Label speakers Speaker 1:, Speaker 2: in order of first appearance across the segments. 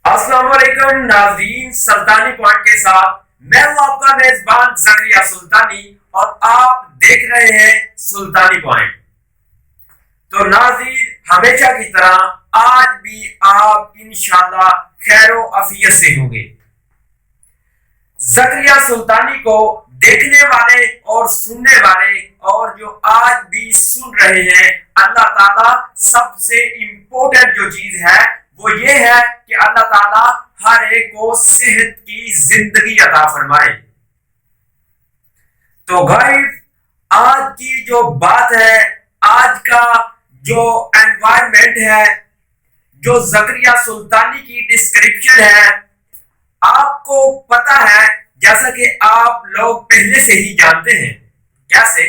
Speaker 1: السلام علیکم ناظرین، سلطانی پوائنٹ کے ساتھ میں ہوں آپ کا میزبان زکریا سلطانی اور آپ دیکھ رہے ہیں سلطانی پوائنٹ۔ تو ناظرین، ہمیشہ کی طرح آج بھی آپ انشاءاللہ خیر و عافیت سے ہوں گے۔ زکریا سلطانی کو دیکھنے والے اور سننے والے اور جو آج بھی سن رہے ہیں، اللہ تعالیٰ سب سے امپورٹنٹ جو چیز ہے وہ یہ ہے کہ اللہ تعالیٰ ہر ایک کو صحت کی زندگی عطا فرمائے۔ تو غائب آج کی جو بات ہے، آج کا جو انوائرمنٹ ہے، جو زکریا سلطانی کی ڈسکرپشن ہے، آپ کو پتا ہے جیسا کہ آپ لوگ پہلے سے ہی جانتے ہیں۔ کیسے؟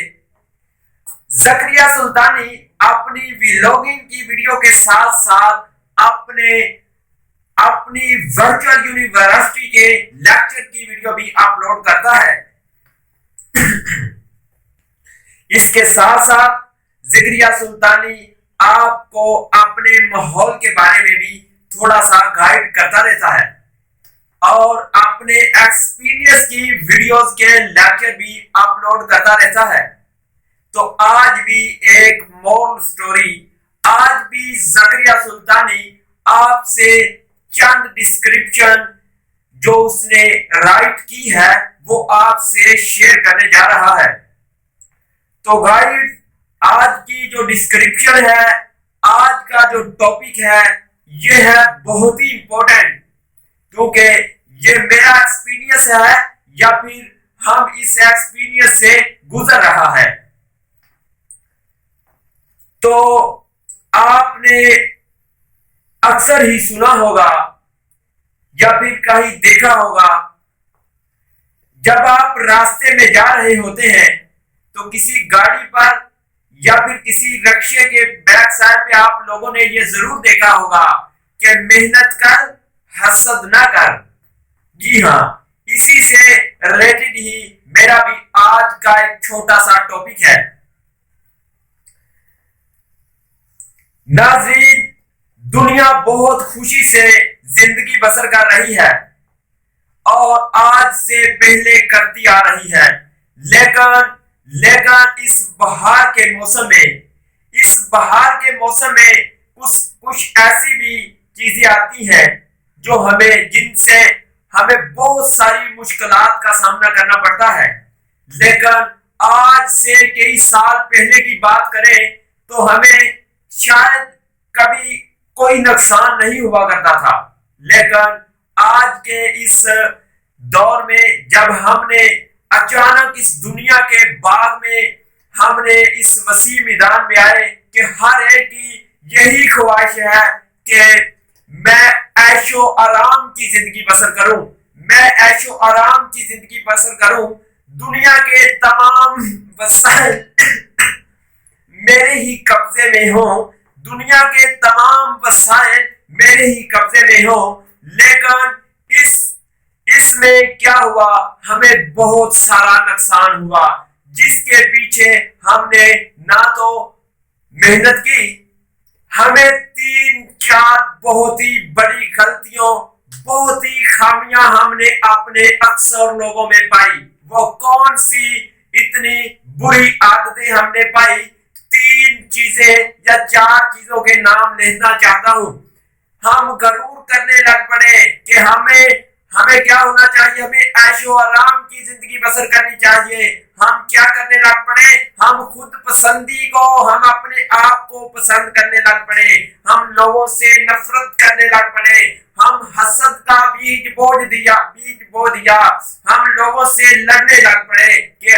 Speaker 1: زکریا سلطانی اپنی ویلوگنگ کی ویڈیو کے ساتھ ساتھ اپنی ورچوئل یونیورسٹی کے لیکچر کی ویڈیو بھی اپلوڈ کرتا ہے۔ اس کے ساتھ ساتھ زکریا سلطانی آپ کو اپنے ماحول کے بارے میں بھی تھوڑا سا گائیڈ کرتا رہتا ہے اور اپنے ایکسپیرینس کی ویڈیوز کے لیکچر بھی اپلوڈ کرتا رہتا ہے۔ تو آج بھی ایک مورل سٹوری، آج بھی زکریا سلطانی آپ سے چند ڈسکرپشن جو اس نے رائٹ کی ہے وہ آپ سے شیئر کرنے جا رہا ہے۔ تو گائیڈ، آج کی جو ڈسکرپشن ہے، آج کا جو ٹاپک ہے، یہ ہے بہت ہی امپورٹنٹ، کیونکہ یہ میرا ایکسپیرینس ہے یا پھر ہم اس ایکسپیرینس سے گزر رہا ہے۔ تو آپ نے اکثر ہی سنا ہوگا یا پھر کہیں دیکھا ہوگا، جب آپ راستے میں جا رہے ہوتے ہیں تو کسی گاڑی پر یا پھر کسی رکشے کے بیک سائڈ پہ آپ لوگوں نے یہ ضرور دیکھا ہوگا کہ محنت کر، حسد نہ کر۔ جی ہاں، اسی سے ریلیٹڈ ہی میرا بھی آج کا ایک چھوٹا سا ٹاپک ہے۔ ناظرین، دنیا بہت خوشی سے زندگی بسر کر رہی ہے اور آج سے پہلے کرتی آ رہی ہے، لیکن اس بہار کے موسم میں کچھ ایسی بھی چیزیں آتی ہیں جو جن سے ہمیں بہت ساری مشکلات کا سامنا کرنا پڑتا ہے۔ لیکن آج سے کئی سال پہلے کی بات کریں تو ہمیں شاید کبھی کوئی نقصان نہیں ہوا کرتا تھا، لیکن آج کے اس دور میں جب ہم نے اچانک اس دنیا کے باغ میں ہم نے اس وسیع میدان میں آئے کہ ہر ایک کی یہی خواہش ہے کہ میں عیش و آرام کی زندگی بسر کروں، میں عیش و آرام کی زندگی بسر کروں، دنیا کے تمام وسائل میرے ہی قبضے میں ہوں، دنیا کے تمام وسائل میرے ہی قبضے میں ہوں۔ لیکن اس میں کیا ہوا؟ ہمیں بہت سارا نقصان ہوا، جس کے پیچھے ہم نے نہ تو محنت کی، ہمیں 3-4 بہت ہی بڑی غلطیوں، بہت ہی خامیاں ہم نے اپنے اکثر لوگوں میں پائی۔ وہ کون سی اتنی بری عادتیں ہم نے پائی؟ 3 چیزیں یا 4 چیزوں کے نام لینا چاہتا ہوں۔ ہم غرور کرنے لگ پڑے کہ ہمیں کیا ہونا چاہیے، ہمیں عیش و آرام کی زندگی بسر کرنی چاہیے۔ ہم کیا کرنے لگ پڑے؟ ہم خود پسندی کو، ہم اپنے آپ کو پسند کرنے لگ پڑے، ہم لوگوں سے نفرت کرنے لگ پڑے، ہم حسد کا بیج بو دیا، ہم لوگوں سے لڑنے لگ پڑے کہ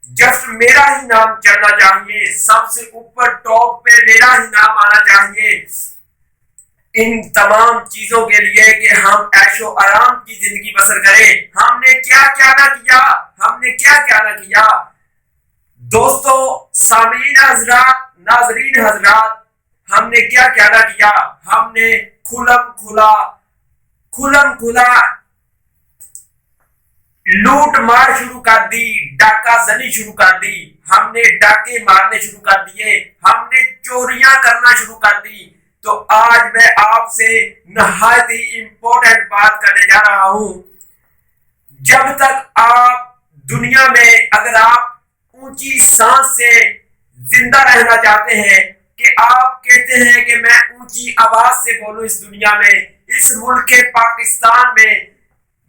Speaker 1: جسٹ میرا ہی نام چلنا چاہیے، سب سے اوپر ٹاپ پہ میرا ہی نام آنا چاہیے، ان تمام چیزوں کے لیے کہ ہم عیش و آرام کی زندگی بسر کریں۔ ہم نے کیا نہ کیا دوستو، سامعین حضرات، ناظرین حضرات، ہم نے کیا نہ کیا؟ ہم نے کھلم کھلا لوٹ مار شروع کر دی، ڈاکہ زنی شروع کر دی، ہم نے ڈاکے مارنے شروع کر دیے، ہم نے چوریاں کرنا شروع کر دی، تو آج میں آپ سے نہایت ہی امپورٹنٹ بات کرنے جا رہا ہوں۔ جب تک آپ دنیا میں اگر آپ اونچی سانس سے زندہ رہنا چاہتے ہیں، کہ آپ کہتے ہیں کہ میں اونچی آواز سے بولوں اس دنیا میں، اس ملک پاکستان میں،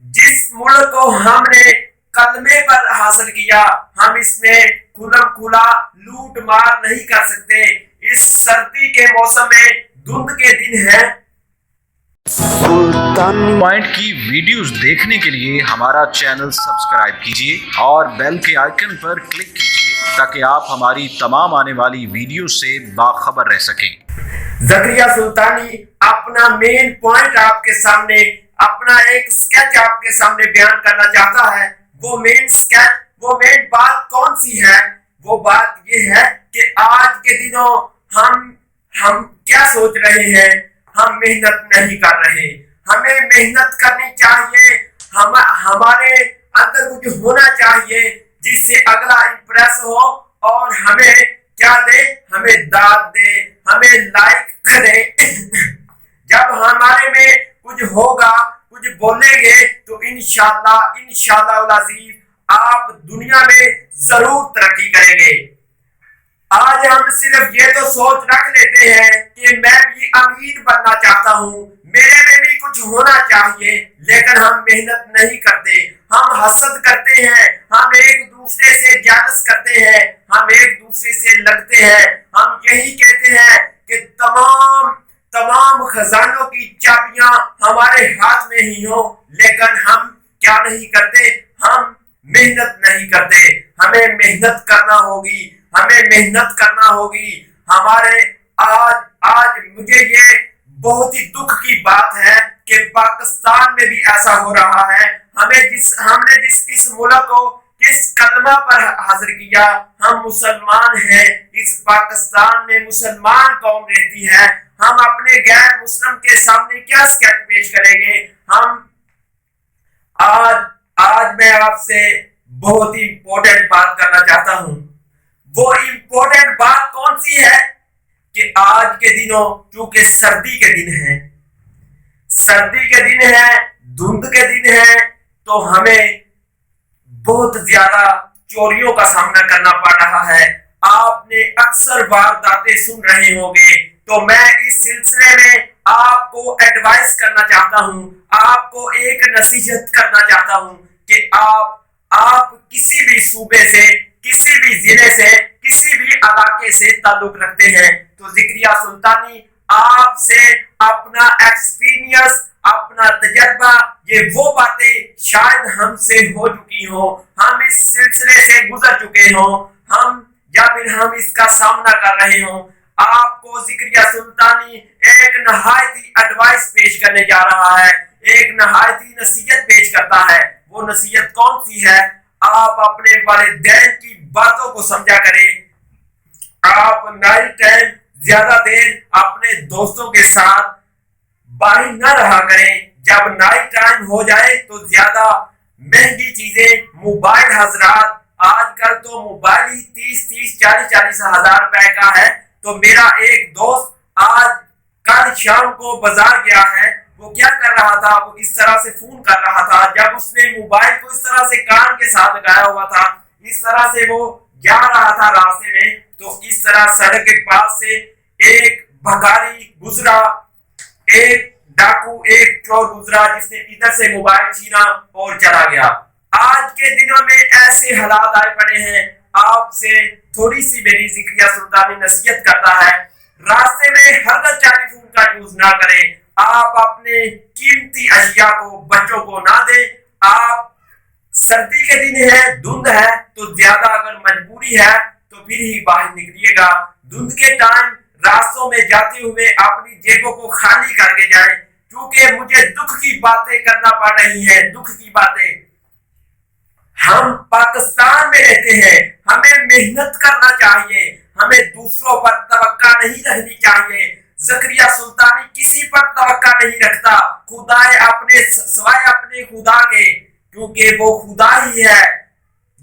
Speaker 1: جس ملک کو ہم نے کلمے پر حاصل کیا، ہم اس میں کھلم کھلا لوٹ مار نہیں کر سکتے۔ اس سردی کے موسم میں دھند کے دن ہے۔
Speaker 2: پوائنٹ کی ویڈیوز دیکھنے کے لیے ہمارا چینل سبسکرائب کیجیے اور بیل کے آئیکن پر کلک کیجیے تاکہ آپ ہماری تمام آنے والی ویڈیو سے باخبر رہ سکیں۔
Speaker 1: زکریا سلطانی اپنا مین پوائنٹ آپ کے سامنے، اپنا ایک سکیچ آپ کے سامنے بیان کرنا چاہتا ہے۔ وہ مین سکیچ، وہ مین بات کون سی ہے؟ وہ بات یہ ہے کہ آج کے دنوں ہم کیا سوچ رہے ہیں؟ ہم محنت نہیں کر رہے۔ ہمیں محنت کرنی چاہیے، ہمارے اندر کچھ ہونا چاہیے جس سے اگلا امپریس ہو اور ہمیں کیا دے، ہمیں داد دے، ہمیں لائک کرے۔ جب ہمارے میں کچھ ہوگا، کچھ بولیں گے تو انشاءاللہ العزیز آپ دنیا میں ضرور ترقی کریں گے۔ آج ہم صرف یہ تو سوچ رکھ لیتے ہیں کہ میں بھی امیر بننا چاہتا ہوں، میرے میں بھی کچھ ہونا چاہیے، لیکن ہم محنت نہیں کرتے، ہم حسد کرتے ہیں، ہم ایک دوسرے سے جالس کرتے ہیں، ہم ایک دوسرے سے لڑتے ہیں، ہم یہی کہتے ہیں کہ تمام خزانوں کی چابیاں ہمارے ہاتھ میں ہی ہوں، لیکن ہم کیا نہیں کرتے؟ ہم محنت نہیں کرتے۔ ہمیں محنت کرنا ہوگی، ہمیں محنت کرنا ہوگی۔ ہمارے آج مجھے یہ بہت ہی دکھ کی بات ہے کہ پاکستان میں بھی ایسا ہو رہا ہے۔ ہم نے جس اس ملک کو کس کلمہ پر حاضر کیا، ہم مسلمان ہیں، اس پاکستان میں مسلمان قوم رہتی ہے، ہم اپنے غیر مسلم کے سامنے کیا سکیچ پیش کریں گے؟ آج میں آپ سے بہت ہی امپورٹنٹ بات کرنا چاہتا ہوں۔ وہ امپورٹنٹ بات کون سی ہے؟ کہ آج کے دنوں چونکہ سردی کے دن ہیں، دھند کے دن ہیں، تو ہمیں بہت زیادہ چوریوں کا سامنا کرنا پڑ رہا ہے۔ آپ نے اکثر وارداتیں سن رہے ہوں گے، تو میں اس سلسلے میں آپ کو ایڈوائز کرنا چاہتا ہوں، آپ کو ایک نصیحت کرنا چاہتا ہوں کہ آپ کسی بھی صوبے سے، کسی بھی ضلع سے، کسی بھی علاقے سے تعلق رکھتے ہیں، تو زکریا سلطانی آپ سے اپنا ایکسپیرینس، اپنا تجربہ، یہ وہ باتیں شاید ہم سے ہو چکی ہوں، ہم اس سلسلے سے گزر چکے ہوں، پھر ہم اس کا سامنا کر رہے ہوں۔ آپ کو زکریا سلطانی ایک نہایت ہی ایڈوائس پیش کرنے جا رہا ہے، ایک نہایت ہی نصیحت پیش کرتا ہے۔ وہ نصیحت کون سی ہے؟ آپ اپنے والدین کی باتوں کو سمجھا کریں۔ آپ نائٹ ٹائم زیادہ دیر اپنے دوستوں کے ساتھ باہر نہ رہا کریں۔ جب نائٹ ٹائم ہو جائے تو زیادہ مہنگی چیزیں، موبائل، حضرات آج کل تو موبائل ہی 30,000 40,000 روپے کا ہے۔ تو میرا ایک دوست کل شام کو بازار گیا ہے، وہ کیا کر رہا تھا؟ وہ اس طرح سے فون کر رہا تھا، جب اس نے موبائل کو اس طرح سے کان کے ساتھ لگایا ہوا تھا، اس طرح سے وہ جا رہا تھا راستے میں، تو اس طرح سڑک کے پاس سے ایک بھکاری گزرا، ایک ڈاکو، ایک چور گزرا، جس نے ادھر سے موبائل چھینا اور چلا گیا۔ آج کے دنوں میں ایسے حالات آئے پڑے ہیں۔ آپ سے تھوڑی سی میری زکریا سلطانی نصیحت کرتا ہے، راستے میں ہرگز ٹیلی فون کا یوز نہ کریں۔ آپ اپنے قیمتی اشیاء کو بچوں کو نہ دیں۔ آپ سردی کے دن ہے، دھند ہے، تو زیادہ اگر مجبوری ہے تو پھر ہی باہر نکلیے گا۔ دھند کے ٹائم راستوں میں جاتے ہوئے اپنی جیبوں کو خالی کر کے جائیں، کیونکہ مجھے دکھ کی باتیں کرنا پڑ رہی ہیں، دکھ کی باتیں۔ ہم پاکستان میں رہتے ہیں، ہمیں محنت کرنا چاہیے، ہمیں دوسروں پر توقع نہیں رکھنی چاہیے۔ زکریا سلطانی کسی پر توقع نہیں رکھتا سوائے اپنے خدا کے، کیونکہ وہ خدا ہی ہے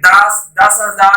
Speaker 1: 10,000,